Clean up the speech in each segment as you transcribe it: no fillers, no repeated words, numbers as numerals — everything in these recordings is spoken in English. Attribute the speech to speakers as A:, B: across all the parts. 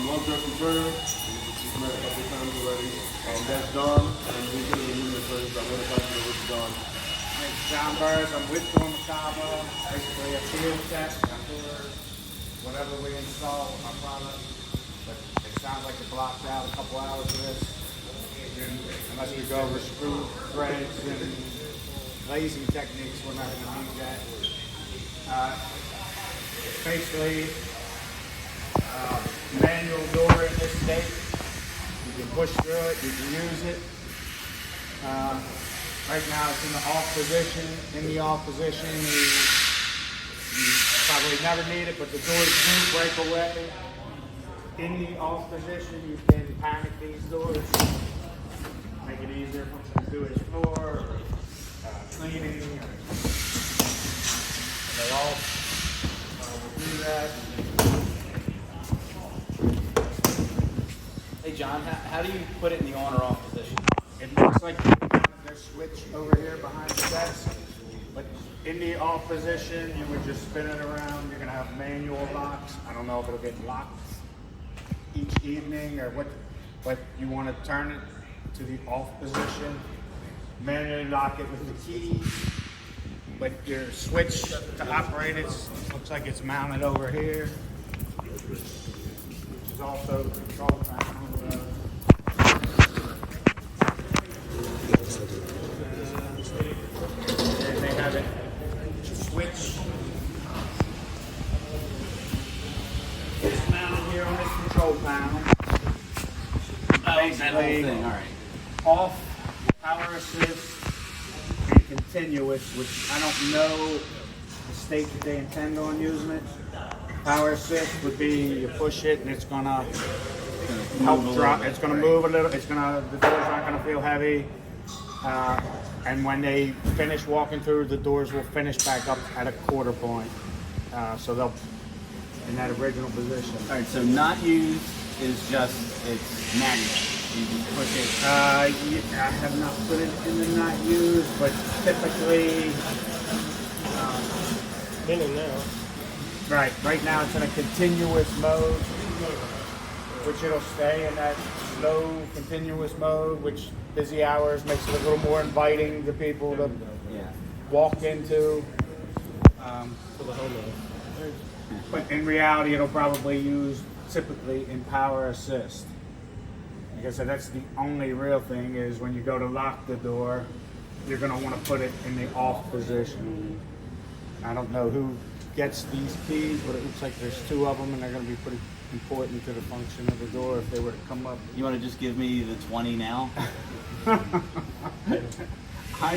A: Love Dressing Furnace. We've met a couple of times already. That's Don, and we're going to be the furnace. I'm going to talk to you with Don.
B: It's John Burrs. I'm with DORMAKABA. Basically a field tech. I'm doing whatever we install with my product. But it sounds like it blocked out a couple hours of this. Unless we go over screw threads and glazing techniques, we're not going to need that. It's basically manual door in this state. You can push through it, you can use it. Right now it's in the off position. In the off position, you probably never need it, but the doors do break away. In the off position, you can panic these doors. Make it easier for him to do his floor, cleaning. They all will do that.
C: Hey John, how do you put it in the on or off position?
B: It looks like there's a switch over here behind the desk, but in the off position, you would just spin it around. You're gonna have manual locks. I don't know if it'll get locked each evening or what, but you want to turn it to the off position, manually lock it with the key. But your switch to operate it looks like it's mounted over here, which is also the control panel. And they have it switch. It's mounted here on this control panel.
C: That whole thing, all right.
B: Off, power assist, and continuous, which I don't know the state that they intend on using it. Power assist would be you push it and it's gonna help drop. It's gonna move a little. The doors aren't gonna feel heavy. And when they finish walking through, the doors will finish back up at a quarter point. So they'll in that original position.
C: All right, so not used is just, it's manual. You just push it.
B: I have not put it in the not used, but typically,
A: In and now.
B: right now it's in a continuous mode, which it'll stay in that slow continuous mode, which busy hours makes it a little more inviting to people to walk into.
A: For the homeowner.
B: But in reality, it'll probably use typically in power assist. Like I said, that's the only real thing is when you go to lock the door, you're going to want to put it in the off position. I don't know who gets these keys, but it looks like there's two of them, and they're going to be pretty important to the function of the door if they were to come up.
C: You want to just give me the 20 now?
B: I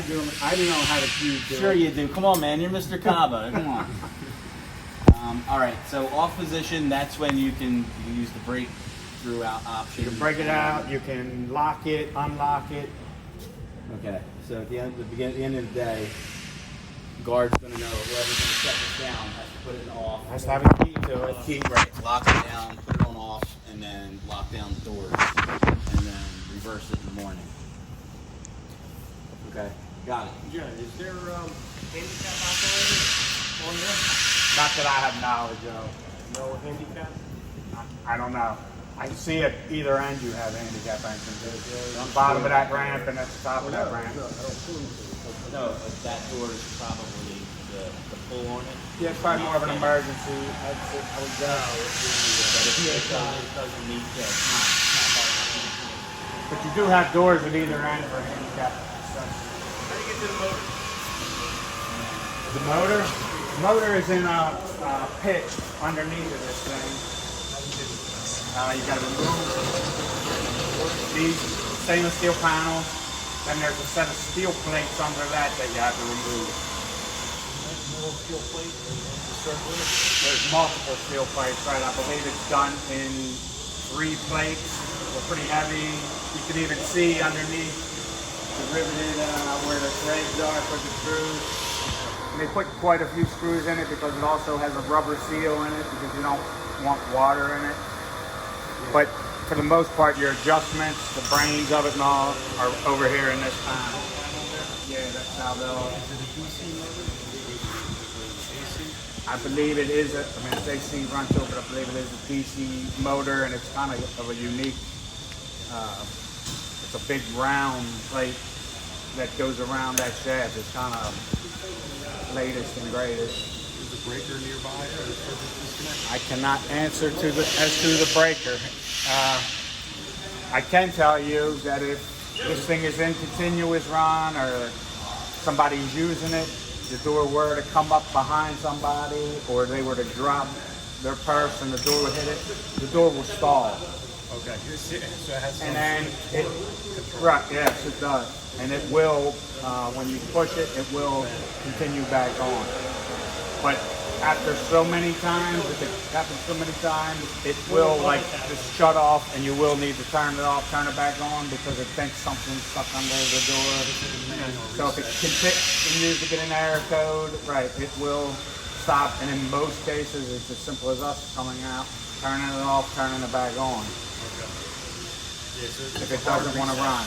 B: do know how to key.
C: Sure you do. Come on, man. You're Mr. Kaba. Come on. All right. So off position, that's when you can use the breakthrough option.
B: You can break it out. You can lock it, unlock it.
C: Okay. So at the end of the day, guard's going to know whoever's going to shut this down has to put it in off.
B: Has to have a key to it.
C: Key, right. Lock it down, put it on off, and then lock down the doors, and then reverse it in the morning. Okay. Got it.
A: John, is there handicap operators on there?
B: Not that I have knowledge of.
A: No handicap?
B: I don't know. I can see at either end you have handicap entrances. On the bottom of that ramp and at the top of that ramp.
C: No, but that door is probably the pull on it.
B: Yeah, it's probably more of an emergency exit, I would guess.
C: But if it doesn't meet the, it's not
B: But you do have doors at either end for handicap access.
A: How do you get to the motor?
B: The motor? The motor is in a pit underneath of this thing. You got to remove these stainless steel panels. Then there's a set of steel plates under that you have to remove.
A: Steel plate
B: There's multiple steel plates, right? I believe it's done in 3 plates. They're pretty heavy. You can even see underneath the riveted where the threads are for the screws. And they put quite a few screws in it because it also has a rubber seal in it because you don't want water in it. But for the most part, your adjustments, the brains of it and all, are over here in this panel. Yeah, that's how they'll. I I believe it is I mean, it's AC run to it, but I believe it is a DC motor, and it's kind of a unique, it's a big round plate that goes around that shaft. It's kind of latest and greatest.
A: Is the breaker nearby or is it disconnected?
B: I cannot answer as to the breaker. I can tell you that if this thing is in continuous run or somebody's using it, the door were to come up behind somebody or they were to drop their purse and the door would hit it, the door will stall.
A: Okay. So it has some
B: And then
A: sort of control.
B: right, yes, it does. And it will, when you push it, it will continue back on. But after so many times, if it happens so many times, it will like just shut off and you will need to turn it off, turn it back on because it thinks something's stuck under the door. So if it continues to get an error code, right, it will stop. And in most cases, it's as simple as us coming out, turning it off, turning it back on.
A: Okay. Yeah, so
B: If it doesn't want to run.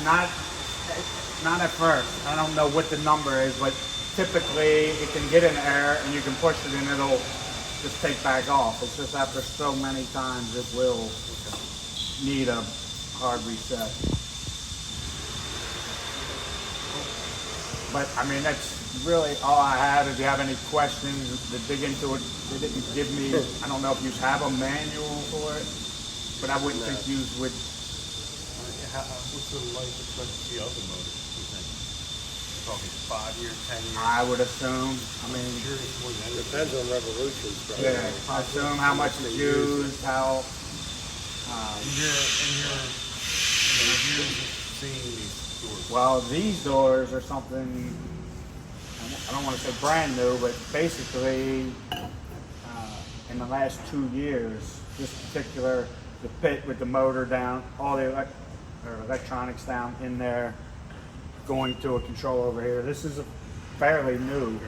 B: Not at first. I don't know what the number is, but typically it can get an error and you can push it and it'll just take back off. It's just after so many times it will need a hard reset. But I mean, that's really all I had. If you have any questions to dig into it, they didn't give me, I don't know if you have a manual for it, but I wouldn't think you would.
A: what's the life expectancy of the motor, you think? Talking 5 years, 10 years?
B: I would assume. I mean,
D: Depends on revolutions, probably.
B: yeah, I assume how much is used, how.
A: In your years of seeing these doors.
B: Well, these doors are something, I don't want to say brand new, but basically in the last 2 years, this particular, the pit with the motor down, all the electronics down in there, going to a control over here. This is a fairly new.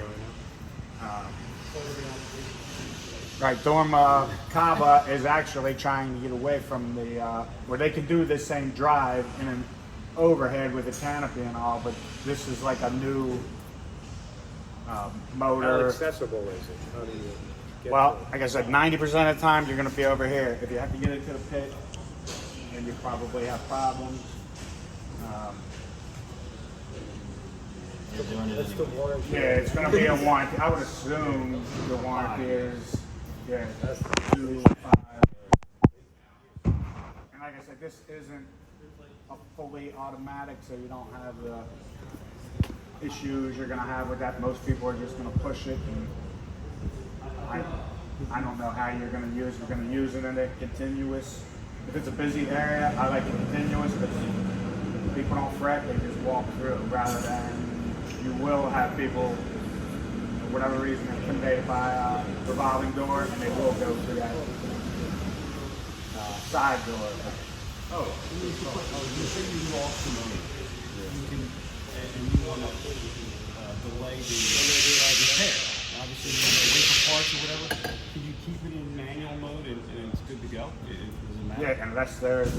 B: Right, DORMAKABA is actually trying to get away from the, where they can do this same drive in an overhead with a canopy and all, but this is like a new
D: How
B: motor.
D: accessible is it? How do you get
B: Well,
D: to it?
B: like I said, 90% of the time you're going to be over here. If you have to get it to the pit, then you probably have problems.
D: What's the warranty?
B: Yeah, it's going to be a warranty. I would assume the warranty is, yeah, 2, 5. And like I said, this isn't a fully automatic, so you don't have the issues you're going to have with that. Most people are just going to push it, and I don't know how you're going to use it. You're going to use it in a continuous. If it's a busy area, I like it continuous, because people don't fret, they just walk through, rather than you will have people, for whatever reason, intimidated by a revolving door, and they will go through that side door.
A: Oh, you say you lost the motor. You can, and you want to delay the repair. Obviously, you want to wait for parts or whatever. Can you keep it in manual mode and it's good to go? It doesn't matter.
B: Yeah, unless there's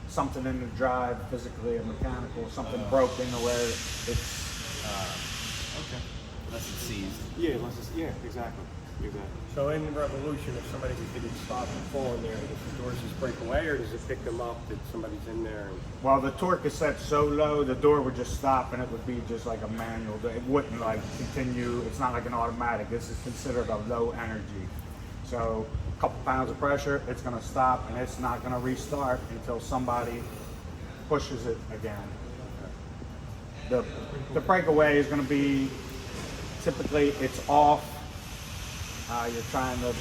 B: something in the drive, physically or mechanical, something broken or where it's.
A: Okay.
C: Unless it's seized.
A: Yeah, exactly.
D: So in the revolution, if somebody didn't stop and fall in there, does the doors just break away, or does it pick them up that somebody's in there? And
B: Well, the torque is set so low, the door would just stop, and it would be just like a manual. It wouldn't like continue. It's not like an automatic. This is considered a low energy. So a couple pounds of pressure, it's going to stop, and it's not going to restart until somebody pushes it again. The breakaway is going to be, typically it's off. You're trying to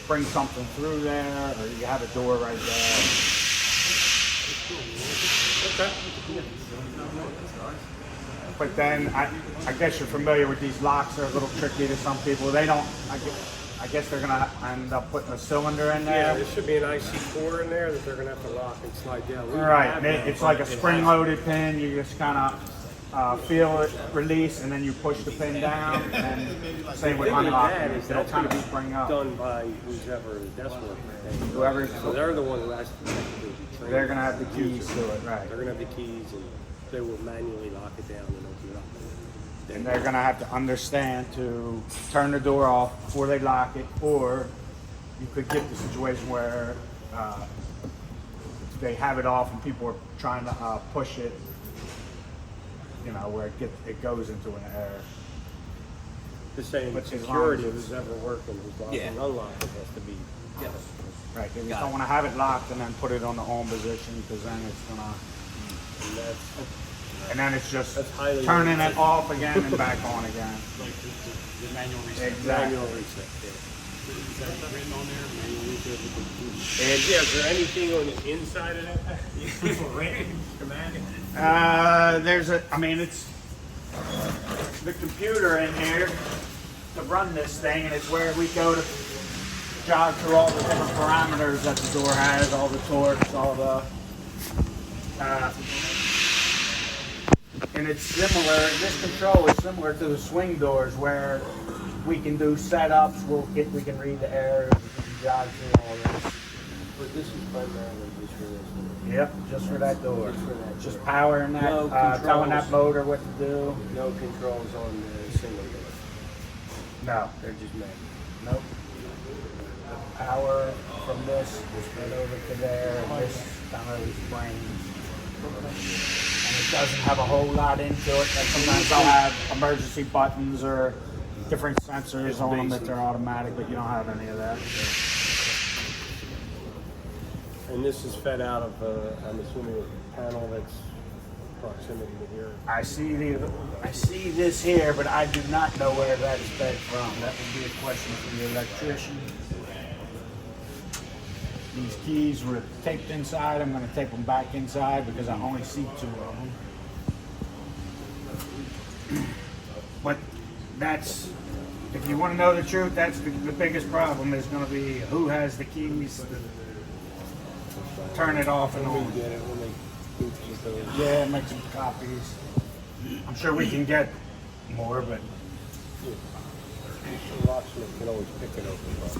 B: bring something through there, or you have a door right there. But then I guess you're familiar with these locks. They're a little tricky to some people. They don't. I guess they're gonna end up putting a cylinder in
D: yeah,
B: there.
D: there should be an IC4 in there that they're going to have to lock and slide down. We
B: Right.
D: have
B: It's like a spring-loaded pin. You just kind of feel it release, and then you push the pin down. And same with
D: The thing with
B: unlocking,
D: that is
B: it'll
D: that's
B: kind
D: going
B: of
D: to
B: spring
D: be
B: up.
D: done by whoever the desk worker.
B: Whoever's
D: So they're the one who has to do the training.
B: they're gonna have the keys to it, right?
D: They're going to have the keys, and they will manually lock it down and open it up.
B: then they're gonna have to understand to turn the door off before they lock it, or you could get the situation where they have it off and people are trying to push it, you know, where it goes into an error.
D: Just saying,
B: But as long
D: security,
B: as
D: who's ever working, who's locking
C: Yeah.
D: and unlocking has to be.
C: Yep.
B: Right, they just
C: Got
B: don't
C: it.
B: want to have it locked and then put it on the on position, because then it's gonna,
D: And that's,
B: and then it's just
D: That's highly
B: turning it off again and back on again.
A: Like the manual reset.
B: Exactly.
D: manual reset, yeah.
A: Is that written on there? Manual reset with the
D: And yeah, is there anything on the inside of that? Written schematic?
B: I mean, it's the computer in here to run this thing, and it's where we go to jog through all the different parameters that the door has, all the torques, all the, and it's similar, this control is similar to the swing doors where we can do setups, we can read the errors, we can jog through all this.
D: But this is primarily just for this.
B: Yep, just for that door.
D: Just for that
B: Just
D: door.
B: powering that,
D: No
B: telling that
D: controls.
B: motor what to do.
D: No controls on the single door.
B: No,
D: They're just manual.
B: nope. The power from this is right over to there, and this kind of springs. And it doesn't have a whole lot into it. Like sometimes they'll have emergency buttons or different sensors on them that they're automatic, but you don't have any of that.
D: And this is fed out of, I'm assuming, a panel that's proximity to here.
B: I see this here, but I do not know where that's fed from. That would be a question for the electrician. These keys were taped inside. I'm going to tape them back inside because I only see 2 of them. But that's, if you want to know the truth, that's the biggest problem is going to be who has the keys to turn it off and
D: When
B: on.
D: we get it, when they goof with those.
B: Yeah, make some copies. I'm sure we can get more, but
D: The locksmith can always pick it open, but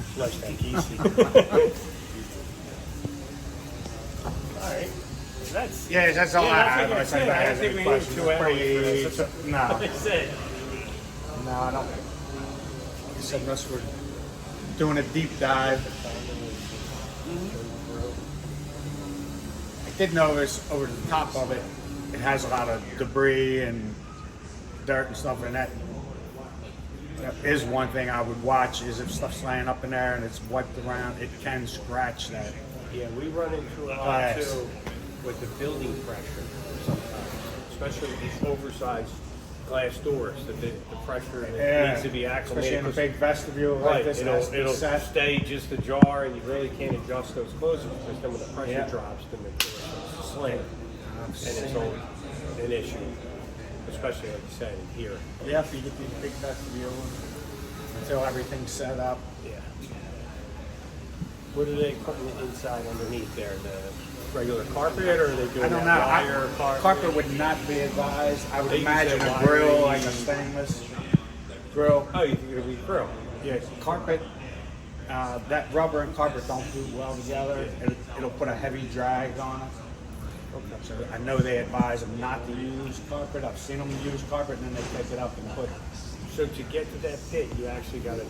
D: it's nice to have easy.
A: Alright. That's
B: yeah, that's all
A: Yeah,
B: I
A: that's
B: have.
A: like I
B: Unless
A: said,
B: anybody
A: I
B: has
A: don't
B: any
A: think we need
B: questions.
A: 2
B: It's pretty-
A: hours for this.
B: no,
A: I said.
B: no, I don't. Like I said, unless we're doing a deep dive. I did notice over the top of it, it has a lot of debris and dirt and stuff, and that is one thing I would watch, is if stuff's laying up in there and it's wiped around, it can scratch that.
D: Yeah, we run into a lot
B: Glass.
D: too with the building pressure sometimes, especially with these oversized glass doors. The pressure needs to be
B: Especially
D: acclimated.
B: in a
D: 'cause-
B: big vestibule like
D: Right,
B: this, it has to be
D: it'll
B: set.
D: stay just ajar, and you really can't adjust those closures because then when the pressure
B: Yeah.
D: drops, then the door starts to
B: Slick.
D: slip, and it's always an issue, especially like you said in here.
B: Yeah, if you get these big vestibules until everything's set up.
D: Yeah. What are they putting inside underneath there? The regular carpet, or are they doing
B: I don't know.
D: that wire
B: Carpet would not be advised. I would
D: They use
B: imagine
D: that
B: a grill,
D: wiring.
B: like a stainless grill.
D: Oh, you think it'll be grill?
B: Yeah, carpet. That rubber and carpet don't do well together. It'll put a heavy drag on it.
D: Okay.
B: So I know they advise them not to use carpet. I've seen them use carpet, and then they pick it up and put.
D: So to get to that pit, you actually got to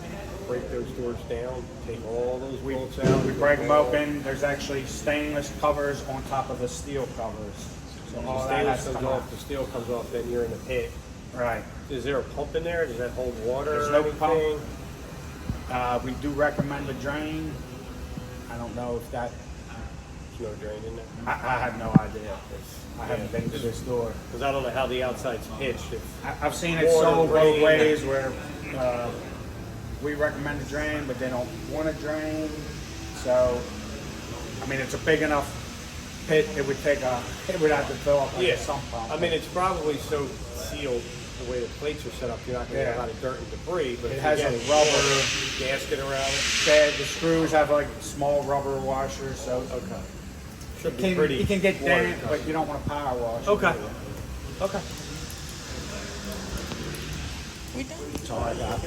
D: break those doors down, take all those bolts out.
B: We break them open. There's actually stainless covers on top of the steel covers. So
D: The
B: all that
D: stainless
B: has to
D: comes
B: come
D: off,
B: off.
D: the steel comes off, then you're in the pit.
B: Right.
D: Is there a pump in there? Does that hold water
B: There's
D: or
B: no
D: anything?
B: pump. We do recommend a drain. I don't know if that.
D: There's no drain in there?
B: I have no idea. I haven't been to this door.
D: Because I don't know how the outside's pitched. If
B: I've seen it
D: Water,
B: sold both
D: rain.
B: ways where we recommend a drain, but they don't want a drain. So, I mean, it's a big enough pit. It would have to fill up like a sump pump.
D: I mean, it's probably so sealed the way the plates are set up, you're not going to get a
B: Yeah.
D: lot of dirt and debris. But
B: It
D: if
B: has
D: you
B: a
D: get
B: rubber
D: gasket around it.
B: The screws have like small rubber washers, so
D: Okay.
B: it
D: Should be
B: can,
D: pretty.
B: it can get
D: water
B: damp, but you don't want to power wash it.
D: Okay. Okay.
E: We done?
B: That's all I got.